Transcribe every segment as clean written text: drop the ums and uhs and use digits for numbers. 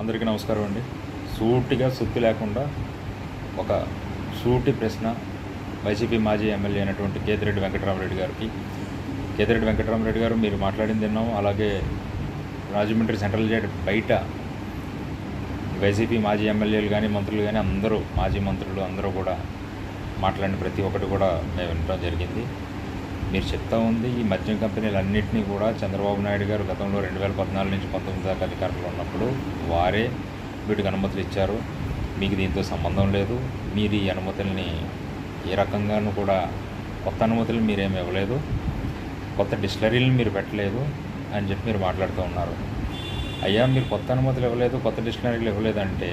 అందరికీ నమస్కారం అండి. సూటిగా సుత్తి లేకుండా ఒక సూటి ప్రశ్న వైసీపీ మాజీ ఎమ్మెల్యే అయినటువంటి కేతిరెడ్డి వెంకటరామరెడ్డి గారికి. కేతిరెడ్డి వెంకటరామరెడ్డి గారు, మీరు మాట్లాడింది విన్నాం. అలాగే రాజమండ్రి సెంట్రల్ జైలు బయట వైసీపీ మాజీ ఎమ్మెల్యేలు కానీ మంత్రులు కానీ అందరూ, మాజీ మంత్రులు అందరూ కూడా మాట్లాడిన ప్రతి ఒక్కటి కూడా మేము వినడం జరిగింది. మీరు చెప్తా ఉంది ఈ మద్యం కంపెనీలన్నింటినీ కూడా చంద్రబాబు నాయుడు గారు గతంలో 2014 నుంచి 19 దాకా అధికారంలో ఉన్నప్పుడు వారే వీటికి అనుమతులు ఇచ్చారు. మీకు దీంతో సంబంధం లేదు. మీరు ఈ అనుమతుల్ని ఏ రకంగానూ కూడా కొత్త అనుమతులు మీరేమి ఇవ్వలేదు, కొత్త డిస్టిలరీలు మీరు పెట్టలేదు అని చెప్పి మీరు మాట్లాడుతూ ఉన్నారు. అయ్యా, మీరు కొత్త అనుమతులు ఇవ్వలేదు, కొత్త డిస్టిలరీలు ఇవ్వలేదంటే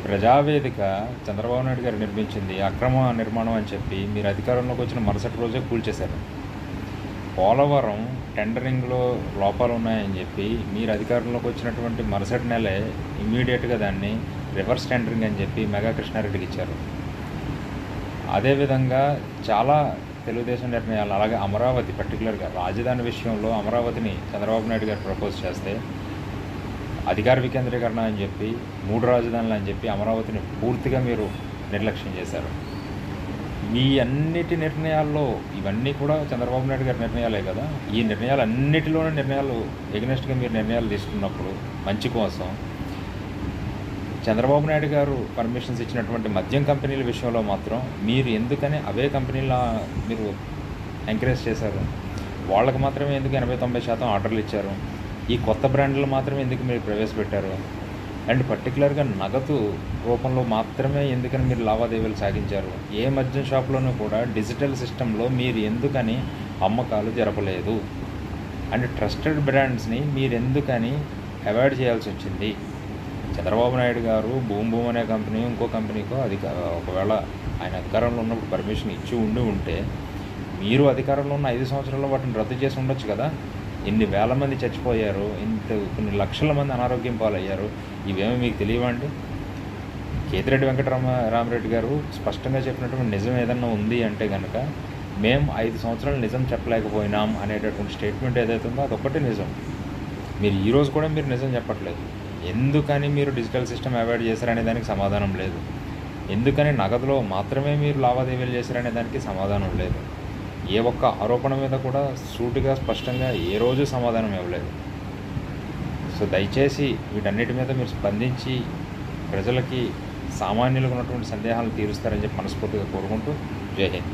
ప్రజావేదిక చంద్రబాబు నాయుడు గారు నిర్మించింది అక్రమ నిర్మాణం అని చెప్పి మీరు అధికారంలోకి వచ్చిన మరుసటి రోజే కూల్చేశారు. పోలవరం టెండరింగ్లో లోపాలు ఉన్నాయని చెప్పి మీరు అధికారంలోకి వచ్చినటువంటి మరుసటి నెలే ఇమ్మీడియట్గా దాన్ని రివర్స్ టెండరింగ్ అని చెప్పి మెగా కృష్ణారెడ్డికి ఇచ్చారు. అదేవిధంగా చాలా తెలుగుదేశం నిర్ణయాలు, అలాగే అమరావతి, పర్టికులర్గా రాజధాని విషయంలో అమరావతిని చంద్రబాబు నాయుడు గారు ప్రపోజ్ చేస్తే అధికార వికేంద్రీకరణ అని చెప్పి 3 రాజధానులు అని చెప్పి అమరావతిని పూర్తిగా మీరు నిర్లక్ష్యం చేశారు. మీ అన్నిటి నిర్ణయాల్లో ఇవన్నీ కూడా చంద్రబాబు నాయుడు గారి నిర్ణయాలే కదా. ఈ నిర్ణయాలు ఎగ్నెస్ట్గా మీరు నిర్ణయాలు తీసుకున్నప్పుడు మంచి కోసం చంద్రబాబు నాయుడు గారు పర్మిషన్స్ ఇచ్చినటువంటి మద్యం కంపెనీల విషయంలో మాత్రం మీరు ఎందుకని అవే కంపెనీల మీరు ఎంకరేజ్ చేశారు? వాళ్ళకి మాత్రమే ఎందుకు 80-90% ఆర్డర్లు ఇచ్చారు? ఈ కొత్త బ్రాండ్లు మాత్రమే ఎందుకు మీరు ప్రవేశపెట్టారు? అండ్ పర్టికులర్గా నగదు రూపంలో మాత్రమే ఎందుకని మీరు లావాదేవీలు సాగించారు? ఏ మద్యం షాప్లోనూ కూడా డిజిటల్ సిస్టంలో మీరు ఎందుకని అమ్మకాలు జరపలేదు? అండ్ ట్రస్టెడ్ బ్రాండ్స్ని మీరు ఎందుకని అవాయిడ్ చేయాల్సి వచ్చింది? చంద్రబాబు నాయుడు గారు భూమ్ అనే కంపెనీ ఇంకో కంపెనీకో ఒకవేళ ఆయన అధికారంలో ఉన్నప్పుడు పర్మిషన్ ఇచ్చి ఉంటే మీరు అధికారంలో ఉన్న 5 సంవత్సరాల్లో వాటిని రద్దు చేసి ఉండొచ్చు కదా. ఇన్ని వేల మంది చచ్చిపోయారు, కొన్ని లక్షల మంది అనారోగ్యం పాలయ్యారు. ఇవేమీ మీకు తెలియవండి? కేతిరెడ్డి వెంకటరామరెడ్డి గారు స్పష్టంగా చెప్పినటువంటి నిజం ఏదన్నా ఉంది అంటే కనుక మేము 5 సంవత్సరాలు నిజం చెప్పలేకపోయినాం అనేటటువంటి స్టేట్మెంట్ ఏదైతే ఉందో అదొక్కటే నిజం. మీరు ఈరోజు కూడా మీరు నిజం చెప్పట్లేదు. ఎందుకని మీరు డిజిటల్ సిస్టమ్ అవాయిడ్ చేశారనే దానికి సమాధానం లేదు. ఎందుకని నగదులో మాత్రమే మీరు లావాదేవీలు చేశారనే దానికి సమాధానం లేదు. ఏ ఒక్క ఆరోపణ మీద కూడా సూటిగా స్పష్టంగా ఏ రోజు సమాధానం ఇవ్వలేదు. సో దయచేసి వీటన్నిటి మీద మీరు స్పందించి ప్రజలకి, సామాన్యులకు ఉన్నటువంటి సందేహాలను తీరుస్తారని చెప్పి మనస్ఫూర్తిగా కోరుకుంటూ జై హింద్.